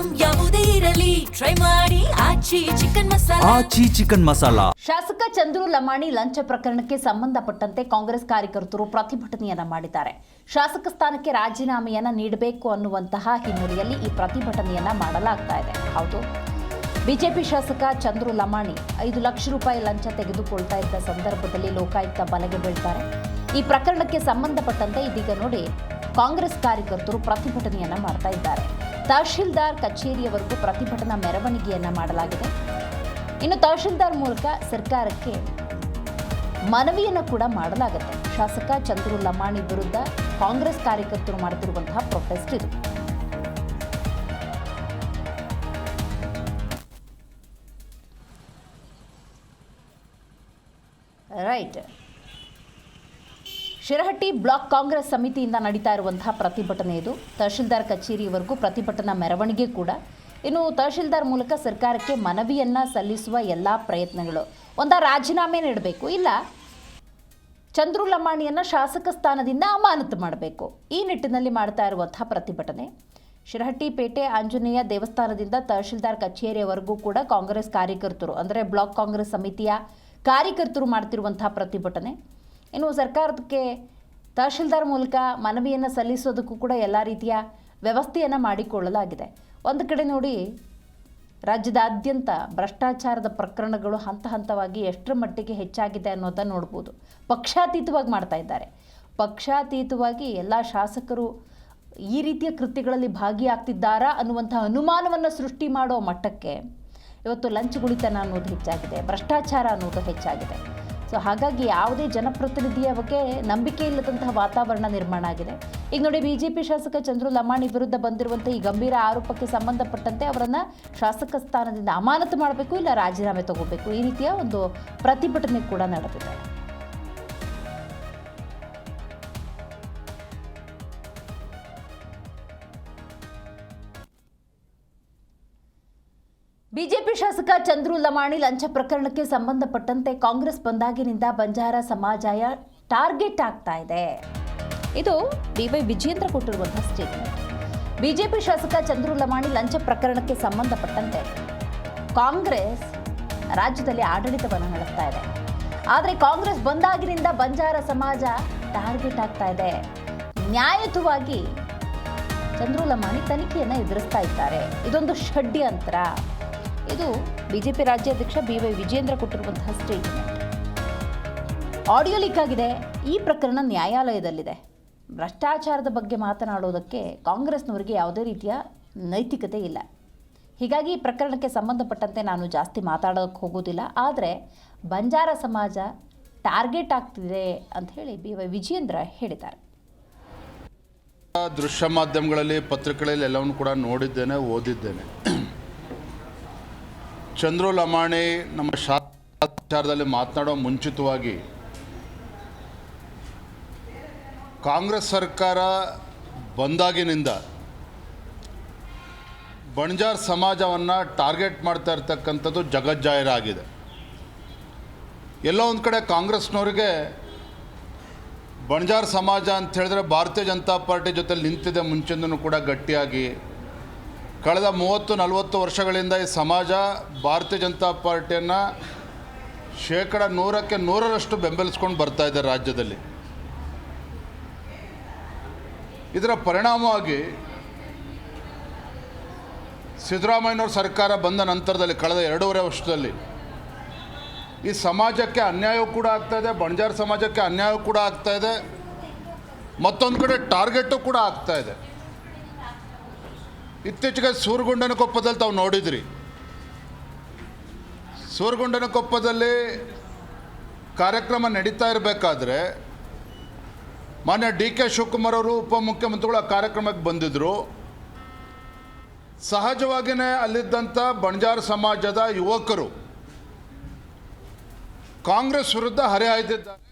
Item ಯಾವುದೇ ಇರಲಿ try ಮಾಡಿ ಆಚಿ ಚಿಕನ್ ಮಸಾಲಾ. ಶಾಸಕ ಚಂದ್ರು ಲಮಾಣಿ ಲಂಚ ಪ್ರಕರಣಕ್ಕೆ ಸಂಬಂಧಪಟ್ಟಂತೆ ಕಾಂಗ್ರೆಸ್ ಕಾರ್ಯಕರ್ತರು ಪ್ರತಿಭಟನೆಯನ್ನ ಮಾಡಿದ್ದಾರೆ. ಶಾಸಕ ಸ್ಥಾನಕ್ಕೆ ರಾಜೀನಾಮೆಯನ್ನ ನೀಡಬೇಕು ಅನ್ನುವಂತಹ ಹಿನ್ನೆಲೆಯಲ್ಲಿ ಈ ಪ್ರತಿಭಟನೆಯನ್ನ ಮಾಡಲಾಗ್ತಾ ಇದೆ. ಹೌದು, ಬಿಜೆಪಿ ಶಾಸಕ ಚಂದ್ರು ಲಮಾಣಿ 5 ಲಕ್ಷ ರೂಪಾಯಿ ಲಂಚ ತೆಗೆದುಕೊಳ್ತಾ ಇದ್ದ ಸಂದರ್ಭದಲ್ಲಿ ಲೋಕಾಯುಕ್ತ ಬಲೆಗೆ ಬೀಳ್ತಾರೆ. ಈ ಪ್ರಕರಣಕ್ಕೆ ಸಂಬಂಧಪಟ್ಟಂತೆ ಇದೀಗ ನೋಡಿ ಕಾಂಗ್ರೆಸ್ ಕಾರ್ಯಕರ್ತರು ಪ್ರತಿಭಟನೆಯನ್ನ ಮಾಡ್ತಾ ಇದ್ದಾರೆ. ತಹಶೀಲ್ದಾರ್ ಕಚೇರಿಯವರೆಗೂ ಪ್ರತಿಭಟನಾ ಮೆರವಣಿಗೆಯನ್ನ ಮಾಡಲಾಗಿದೆ. ಇನ್ನು ತಹಶೀಲ್ದಾರ್ ಮೂಲಕ ಸರ್ಕಾರಕ್ಕೆ ಮನವಿಯನ್ನು ಕೂಡ ಮಾಡಲಾಗುತ್ತೆ. ಶಾಸಕ ಚಂದ್ರು ಲಮಾಣಿ ವಿರುದ್ಧ ಕಾಂಗ್ರೆಸ್ ಕಾರ್ಯಕರ್ತರು ಮಾಡುತ್ತಿರುವಂತಹ ಪ್ರೊಟೆಸ್ಟ್ ಇದು. ರೈಟ್, ಶಿರಹಟ್ಟಿ ಬ್ಲಾಕ್ ಕಾಂಗ್ರೆಸ್ ಸಮಿತಿಯಿಂದ ನಡೀತಾ ಇರುವಂತಹ ಪ್ರತಿಭಟನೆ ಇದು. ತಹಶೀಲ್ದಾರ್ ಕಚೇರಿಯವರೆಗೂ ಪ್ರತಿಭಟನಾ ಮೆರವಣಿಗೆ ಕೂಡ. ಇನ್ನು ತಹಶೀಲ್ದಾರ್ ಮೂಲಕ ಸರ್ಕಾರಕ್ಕೆ ಮನವಿಯನ್ನು ಸಲ್ಲಿಸುವ ಎಲ್ಲ ಪ್ರಯತ್ನಗಳು, ಒಂದ ರಾಜೀನಾಮೆ ನೀಡಬೇಕು, ಇಲ್ಲ ಚಂದ್ರು ಲಮಾಣಿಯನ್ನು ಶಾಸಕ ಸ್ಥಾನದಿಂದ ಅಮಾನತು ಮಾಡಬೇಕು, ಈ ನಿಟ್ಟಿನಲ್ಲಿ ಮಾಡ್ತಾ ಇರುವಂತಹ ಪ್ರತಿಭಟನೆ. ಶಿರಹಟ್ಟಿ ಪೇಟೆ ಆಂಜನೇಯ ದೇವಸ್ಥಾನದಿಂದ ತಹಶೀಲ್ದಾರ್ ಕಚೇರಿಯವರೆಗೂ ಕೂಡ ಕಾಂಗ್ರೆಸ್ ಕಾರ್ಯಕರ್ತರು ಅಂದರೆ ಬ್ಲಾಕ್ ಕಾಂಗ್ರೆಸ್ ಸಮಿತಿಯ ಕಾರ್ಯಕರ್ತರು ಮಾಡ್ತಿರುವಂತಹ ಪ್ರತಿಭಟನೆ. ಇನ್ನು ಸರ್ಕಾರಕ್ಕೆ ತಹಶೀಲ್ದಾರ್ ಮೂಲಕ ಮನವಿಯನ್ನು ಸಲ್ಲಿಸೋದಕ್ಕೂ ಕೂಡ ಎಲ್ಲ ರೀತಿಯ ವ್ಯವಸ್ಥೆಯನ್ನು ಮಾಡಿಕೊಳ್ಳಲಾಗಿದೆ. ಒಂದು ಕಡೆ ನೋಡಿ, ರಾಜ್ಯದಾದ್ಯಂತ ಭ್ರಷ್ಟಾಚಾರದ ಪ್ರಕರಣಗಳು ಹಂತ ಹಂತವಾಗಿ ಎಷ್ಟರ ಮಟ್ಟಿಗೆ ಹೆಚ್ಚಾಗಿದೆ ಅನ್ನೋದನ್ನು ನೋಡ್ಬೋದು. ಪಕ್ಷಾತೀತವಾಗಿ ಮಾಡ್ತಾ ಇದ್ದಾರೆ. ಪಕ್ಷಾತೀತವಾಗಿ ಎಲ್ಲ ಶಾಸಕರು ಈ ರೀತಿಯ ಕೃತ್ಯಗಳಲ್ಲಿ ಭಾಗಿಯಾಗ್ತಿದ್ದಾರಾ ಅನ್ನುವಂಥ ಅನುಮಾನವನ್ನು ಸೃಷ್ಟಿ ಮಾಡೋ ಮಟ್ಟಕ್ಕೆ ಇವತ್ತು ಲಂಚಗುಳಿತನ ಅನ್ನೋದು ಹೆಚ್ಚಾಗಿದೆ, ಭ್ರಷ್ಟಾಚಾರ ಅನ್ನೋದು ಹೆಚ್ಚಾಗಿದೆ. ಸೊ ಹಾಗಾಗಿ ಯಾವುದೇ ಜನಪ್ರತಿನಿಧಿಯ ಬಗ್ಗೆ ನಂಬಿಕೆ ಇಲ್ಲದಂತಹ ವಾತಾವರಣ ನಿರ್ಮಾಣ ಆಗಿದೆ. ಈಗ ನೋಡಿ, ಬಿಜೆಪಿ ಶಾಸಕ ಚಂದ್ರು ಲಮಾಣಿ ವಿರುದ್ಧ ಬಂದಿರುವಂಥ ಈ ಗಂಭೀರ ಆರೋಪಕ್ಕೆ ಸಂಬಂಧಪಟ್ಟಂತೆ ಅವರನ್ನು ಶಾಸಕ ಸ್ಥಾನದಿಂದ ಅಮಾನತು ಮಾಡಬೇಕು, ಇಲ್ಲ ರಾಜೀನಾಮೆ ತಗೋಬೇಕು, ಈ ರೀತಿಯ ಒಂದು ಪ್ರತಿಭಟನೆ ಕೂಡ ನಡೆದಿದೆ. ಬಿಜೆಪಿ ಶಾಸಕ ಚಂದ್ರು ಲಮಾಣಿ ಲಂಚ ಪ್ರಕರಣಕ್ಕೆ ಸಂಬಂಧಪಟ್ಟಂತೆ ಕಾಂಗ್ರೆಸ್ ಬಂದಾಗಿನಿಂದ ಬಂಜಾರ ಸಮಾಜ ಟಾರ್ಗೆಟ್ ಆಗ್ತಾ ಇದೆ. ಇದು ಬಿವೈ ವಿಜೇಂದ್ರ ಕೊಟ್ಟಿರುವಂತಹ ಸ್ಟೇಟ್ಮೆಂಟ್. ಬಿಜೆಪಿ ಶಾಸಕ ಚಂದ್ರು ಲಮಾಣಿ ಲಂಚ ಪ್ರಕರಣಕ್ಕೆ ಸಂಬಂಧಪಟ್ಟಂತೆ ಕಾಂಗ್ರೆಸ್ ರಾಜ್ಯದಲ್ಲಿ ಆಡಳಿತವನ್ನು ನಡೆಸ್ತಾ ಇದೆ. ಆದರೆ ಕಾಂಗ್ರೆಸ್ ಬಂದಾಗಿನಿಂದ ಬಂಜಾರ ಸಮಾಜ ಟಾರ್ಗೆಟ್ ಆಗ್ತಾ ಇದೆ. ನ್ಯಾಯಯುತವಾಗಿ ಚಂದ್ರು ಲಮಾಣಿ ತನಿಖೆಯನ್ನು ಎದುರಿಸ್ತಾ ಇದ್ದಾರೆ. ಇದೊಂದು ಷಡ್ಯಂತ್ರ. ಇದು ಬಿಜೆಪಿ ರಾಜ್ಯಾಧ್ಯಕ್ಷ ಬಿವೈ ವಿಜೇಂದ್ರ ಕೊಟ್ಟಿರುವಂತಹ ಸ್ಟೇಟ್ಮೆಂಟ್. ಆಡಿಯೋ ಲೀಕ್ ಆಗಿದೆ. ಈ ಪ್ರಕರಣ ನ್ಯಾಯಾಲಯದಲ್ಲಿದೆ. ಭ್ರಷ್ಟಾಚಾರದ ಬಗ್ಗೆ ಮಾತನಾಡೋದಕ್ಕೆ ಕಾಂಗ್ರೆಸ್ನವರಿಗೆ ಯಾವುದೇ ರೀತಿಯ ನೈತಿಕತೆ ಇಲ್ಲ. ಹೀಗಾಗಿ ಈ ಪ್ರಕರಣಕ್ಕೆ ಸಂಬಂಧಪಟ್ಟಂತೆ ನಾನು ಜಾಸ್ತಿ ಮಾತಾಡೋಕ್ಕೆ ಹೋಗೋದಿಲ್ಲ. ಆದರೆ ಬಂಜಾರ ಸಮಾಜ ಟಾರ್ಗೆಟ್ ಆಗ್ತಿದೆ ಅಂತ ಹೇಳಿ ಬಿವೈ ವಿಜೇಂದ್ರ ಹೇಳಿದ್ದಾರೆ. ದೃಶ್ಯ ಮಾಧ್ಯಮಗಳಲ್ಲಿ, ಪತ್ರಿಕೆಗಳಲ್ಲಿ ಎಲ್ಲವನ್ನು ಕೂಡ ನೋಡಿದ್ದೇನೆ, ಓದಿದ್ದೇನೆ. ಚಂದ್ರು ಲಮಾಣಿ ನಮ್ಮ ಶಾಸಕರಲ್ಲಿ ಮಾತನಾಡೋ ಮುಂಚಿತವಾಗಿ ಕಾಂಗ್ರೆಸ್ ಸರ್ಕಾರ ಬಂದಾಗಿನಿಂದ ಬಂಜಾರ ಸಮಾಜವನ್ನು ಟಾರ್ಗೆಟ್ ಮಾಡ್ತಾ ಇರ್ತಕ್ಕಂಥದ್ದು ಜಗಜ್ಜಾಹೀರಾಗಿದೆ. ಎಲ್ಲೋ ಒಂದು ಕಡೆ ಕಾಂಗ್ರೆಸ್ನವ್ರಿಗೆ ಬಂಜಾರ ಸಮಾಜ ಅಂತ ಹೇಳಿದ್ರೆ ಭಾರತೀಯ ಜನತಾ ಪಾರ್ಟಿ ಜೊತೆ ನಿಂತಿದೆ ಮುಂಚಿಂದನೂ ಕೂಡ ಗಟ್ಟಿಯಾಗಿ. ಕಳೆದ 30-40 ವರ್ಷಗಳಿಂದ ಈ ಸಮಾಜ ಭಾರತೀಯ ಜನತಾ ಪಾರ್ಟಿಯನ್ನು 100ಕ್ಕೆ 100ರಷ್ಟು ಬೆಂಬಲಿಸ್ಕೊಂಡು ಬರ್ತಾ ಇದೆ ರಾಜ್ಯದಲ್ಲಿ. ಇದರ ಪರಿಣಾಮವಾಗಿ ಸಿದ್ದರಾಮಯ್ಯನವ್ರ ಸರ್ಕಾರ ಬಂದ ನಂತರದಲ್ಲಿ ಕಳೆದ 2.5 ವರ್ಷದಲ್ಲಿ ಈ ಸಮಾಜಕ್ಕೆ ಅನ್ಯಾಯ ಕೂಡ ಆಗ್ತಾಯಿದೆ, ಬಂಜಾರ ಸಮಾಜಕ್ಕೆ ಅನ್ಯಾಯ ಕೂಡ ಆಗ್ತಾಯಿದೆ, ಮತ್ತೊಂದು ಕಡೆ ಟಾರ್ಗೆಟು ಕೂಡ ಆಗ್ತಾಯಿದೆ. ಇತ್ತೀಚೆಗೆ ಸೂರಗುಂಡನಕೊಪ್ಪದಲ್ಲಿ ತಾವು ನೋಡಿದ್ರಿ. ಸೂರಗುಂಡನಕೊಪ್ಪದಲ್ಲಿ ಕಾರ್ಯಕ್ರಮ ನಡೀತಾ ಇರಬೇಕಾದ್ರೆ ಮಾನ್ಯ ಡಿ ಕೆ ಶಿವಕುಮಾರ್ ಅವರು ಉಪಮುಖ್ಯಮಂತ್ರಿಗಳು ಆ ಕಾರ್ಯಕ್ರಮಕ್ಕೆ ಬಂದಿದ್ದರು. ಸಹಜವಾಗಿಯೇ ಅಲ್ಲಿದ್ದಂಥ ಬಂಜಾರ ಸಮಾಜದ ಯುವಕರು ಕಾಂಗ್ರೆಸ್ ವಿರುದ್ಧ ಹರಿಹಾಯ್ದಿದ್ದಾರೆ.